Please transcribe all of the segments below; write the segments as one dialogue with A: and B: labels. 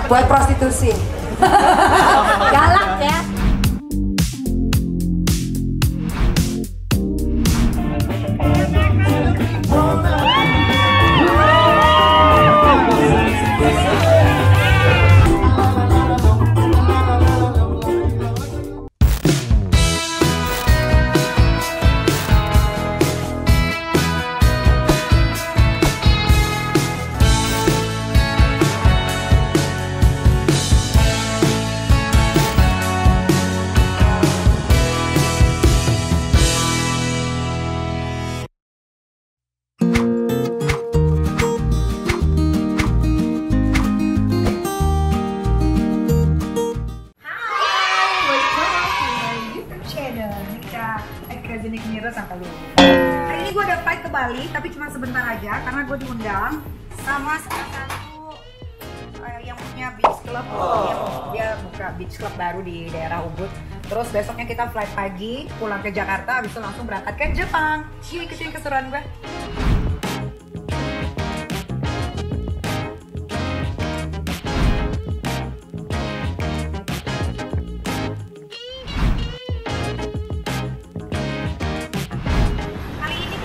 A: buat prostitusi. Galak ya.
B: Hari ini gue udah flight ke Bali, tapi cuma sebentar aja karena gue diundang sama salah satu yang punya beach club. Dia buka beach club baru di daerah Ubud. Terus besoknya kita flight pagi, pulang ke Jakarta, habis itu langsung berangkat ke Jepang. Ikutin keseruan gue.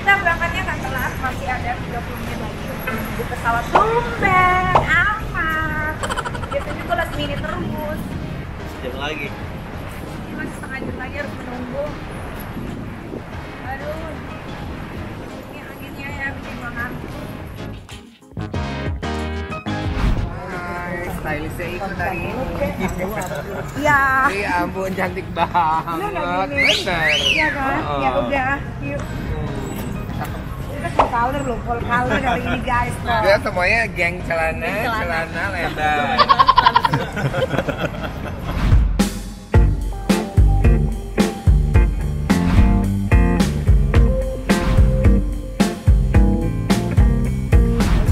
B: Berangkatnya akan telat, masih ada 30 menit lagi untuk menunggu pesawat tumben amat. Biasanya gue last minute terus.
C: Sejam lagi.
B: Ini masih setengah jam lagi harus menunggu. Aduh, ini anginnya ya bikin gue ngantuk.
C: Stylisnya ikut hari ini.
B: Iya.
C: Ya ampun, cantik banget. Bener.
B: Iya kan? Ya udah, yuk. Kita full color loh, full color hari ini guys.
C: Dia semuanya geng celana lebar.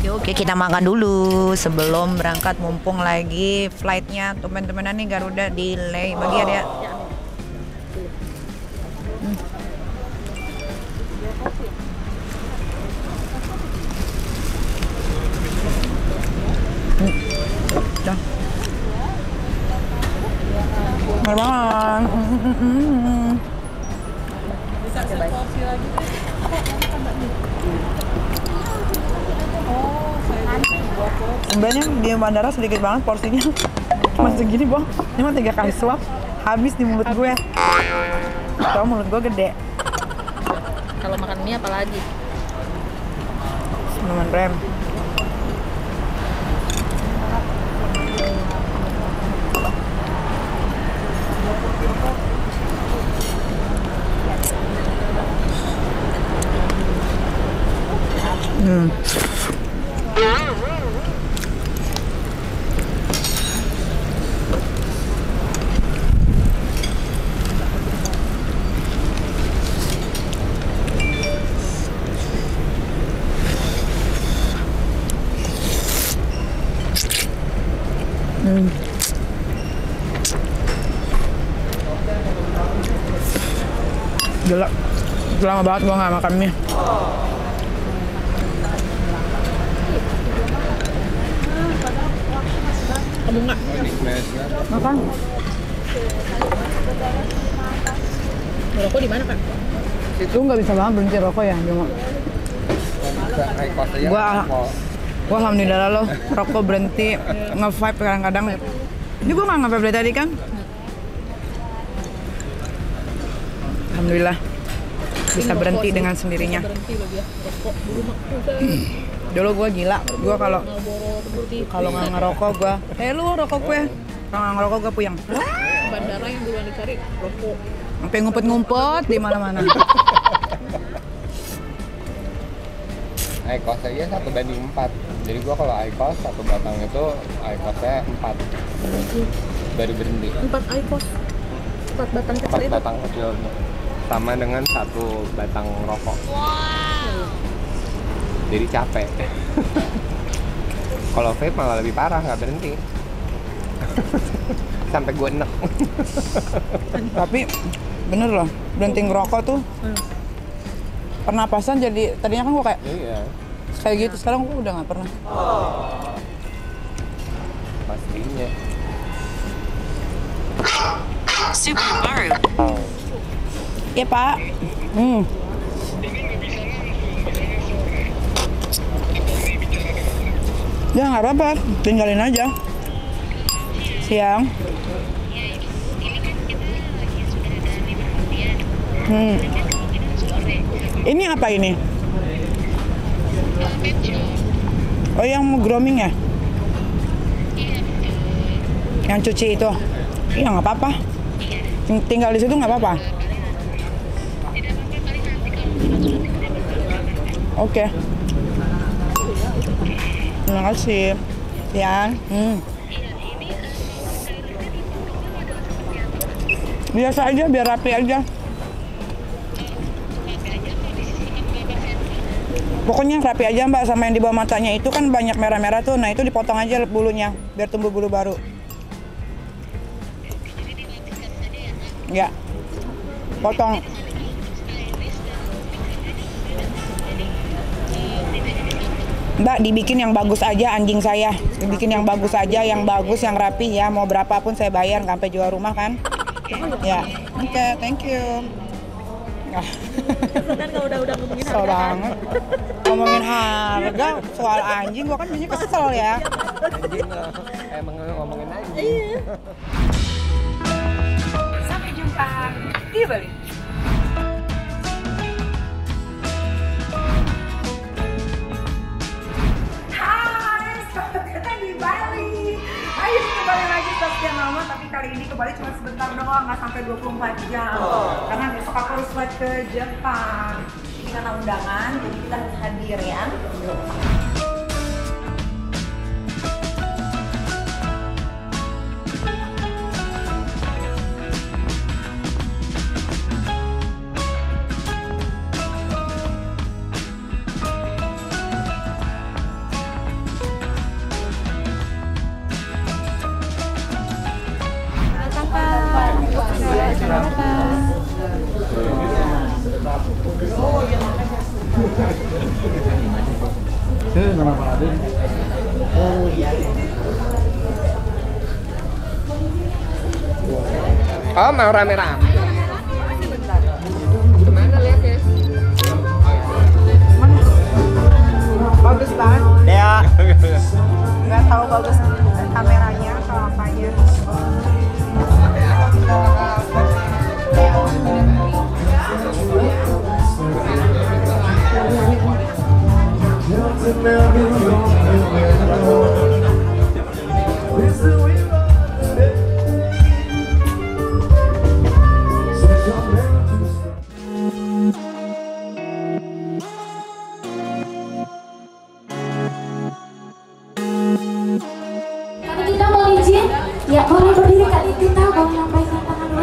B: Oke, kita makan dulu sebelum berangkat, mumpung lagi flightnya teman-temanan nih Garuda delay. Bagi ada Marwan.
D: Bisa seporsi lagi.
B: Sebenarnya di bandara sedikit banget porsinya. Cuma segini, Bang. Ini mah 3 kali suap habis di mulut gue. Soalnya mulut gue gede.
D: Kalau makan mie apa lagi?
B: Minuman rem. Gila, lama banget gua nggak makan mie.
D: Kamu nggak?
B: Makan.
D: Rokok di mana, Pak?
B: Itu nggak bisa banget berhenti rokok ya, cuma. Gua alhamdulillah loh, rokok berhenti, nge-vape kadang-kadang. Ini gua nggak nge-vape dari tadi kan? Alhamdulillah bisa berhenti dengan sendirinya.
D: Berhenti loh dia. Rokok dulu mah.
B: Dulu gue gila, gue kalau nggak ngerokok gue, lu rokok gue, kalau nggak ngerokok gue puyeng.
D: Bandara yang duluan dicari rokok.
B: Sampai ngumpet-ngumpet di mana-mana.
C: IQOS aja 1:4. Jadi gua kalau IQOS 1 batang itu IQOS-nya 4. Baru berhenti.
D: 4 IQOS. 4 batang kecil
C: 4
D: itu.
C: batang kecil sama dengan 1 batang rokok.
D: Wow.
C: Jadi capek. Kalau vape malah lebih parah, nggak berhenti. Sampai gue enek.
B: Tapi bener loh, berhenti ngerokok tuh pernapasan jadi, tadinya kan gue kayak
C: Iya.
B: kayak gitu, sekarang gue udah nggak pernah.
C: Pasti. aslinya.
E: Super baru.
B: Iya Pak. Ya nggak apa-apa, tinggalin aja. Siang. Ini apa ini? Oh yang grooming ya? Yang cuci itu? Iya nggak apa-apa. Tinggal di situ nggak apa-apa. Oke. Terima kasih. Siang. Biasa aja, biar rapi aja. Pokoknya rapi aja Mbak, sama yang di bawah matanya itu kan banyak merah-merah tuh. Nah itu dipotong aja bulunya, biar tumbuh bulu baru. Ya, potong. Mbak, dibikin yang bagus aja anjing saya. Dibikin yang bagus aja, yang bagus, yang rapi ya. Mau berapapun saya bayar, sampai jual rumah kan. Ya, oke, thank you.
D: Kan kalau udah ngomongin
B: Kesel
D: harga kan.
B: banget. Ngomongin harga, soal anjing gua kan biasanya kesel ya.
C: Anjing emang ngomongin anjing.
D: Iya.
B: Sampai jumpa di Bali. Hai, selamat datang di Bali. Ayo kembali lagi ke sekian lama, tapi kali ini ke Bali cuma sebentar doang, nggak sampai 24 jam. Karena besok aku harus flight ke Jepang. Ini karena undangan, jadi kita harus hadir ya.
C: Oh, mau rame-rame. Kemana lihat ya?
B: Bagus banget.
C: Ya.
B: Nggak tahu bagus kameranya atau apanya.
F: Kak Nikita mau izin? Ya boleh berdiri Kak Nikita, boleh lambaikan tangan dulu.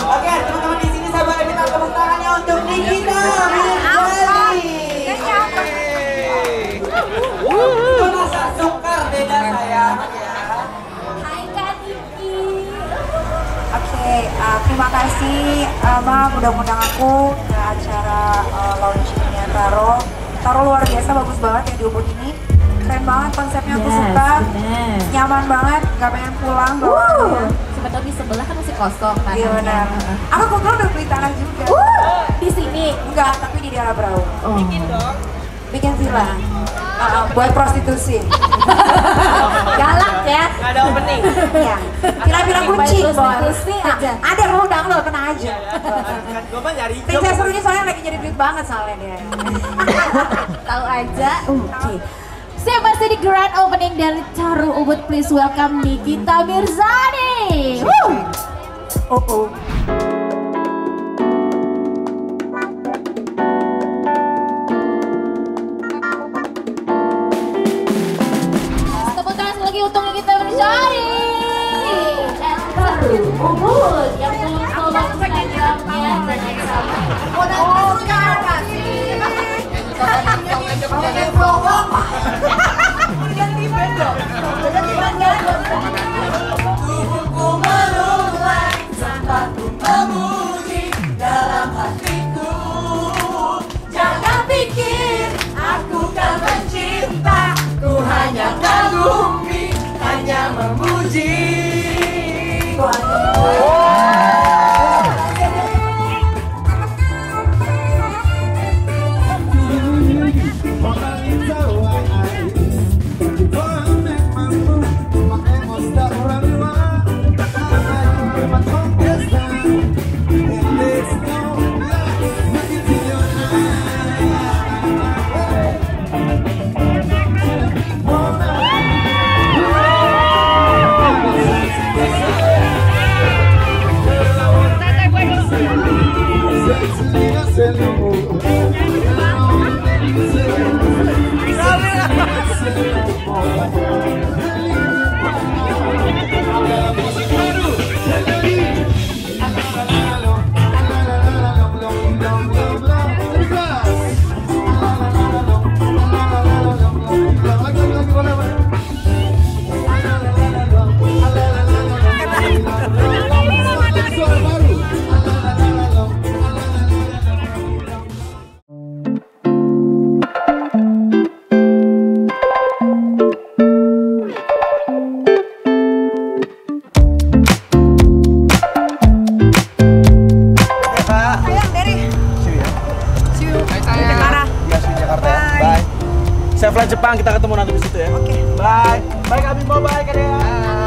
G: Oke, teman-teman di sini saya boleh minta tepuk tangannya untuk Nikita Mirzani. Merasa sukar beda sayang ya.
F: Hai Kak Niki.
B: Oke, terima kasih Mama udah ngundang aku ke acara launchingnya Taro luar biasa, bagus banget ya di Ubud ini. Keren banget konsepnya, aku suka. Nyaman banget, gak pengen pulang bawaannya.
F: Siapa tahu di sebelah kan masih kosong kan.
B: Iya benar. Aku kebetulan udah beli tanah juga.
F: Di sini.
B: Enggak, tapi di daerah Brau.
G: Bikin dong.
B: Bikin villa. Buat prostitusi.
F: Galak ya.
G: Nggak ada opening.
B: Iya. Villa-villa kucing, Bos.
F: Prostitusi aja.
B: Ada mau download, tenang aja.
G: Kan gue mah nyari job.
B: Princess Ru ini soalnya lagi nyari duit banget soalnya dia.
F: Tahu aja. Oke. Saya masih di grand opening dari Taro Ubud. Please welcome Nikita Mirzani.
B: Oh.
F: Tepuk tangan sekali lagi untuk Nikita Mirzani. Dan Taro Ubud yang belum follow Instagramnya jangan sampai.
G: Tubuhku meluai tanpa tumpah. Saya flight Jepang, kita ketemu nanti di situ ya. Oke. Bye. Bye Kak Bimbo, bye Kak Dea.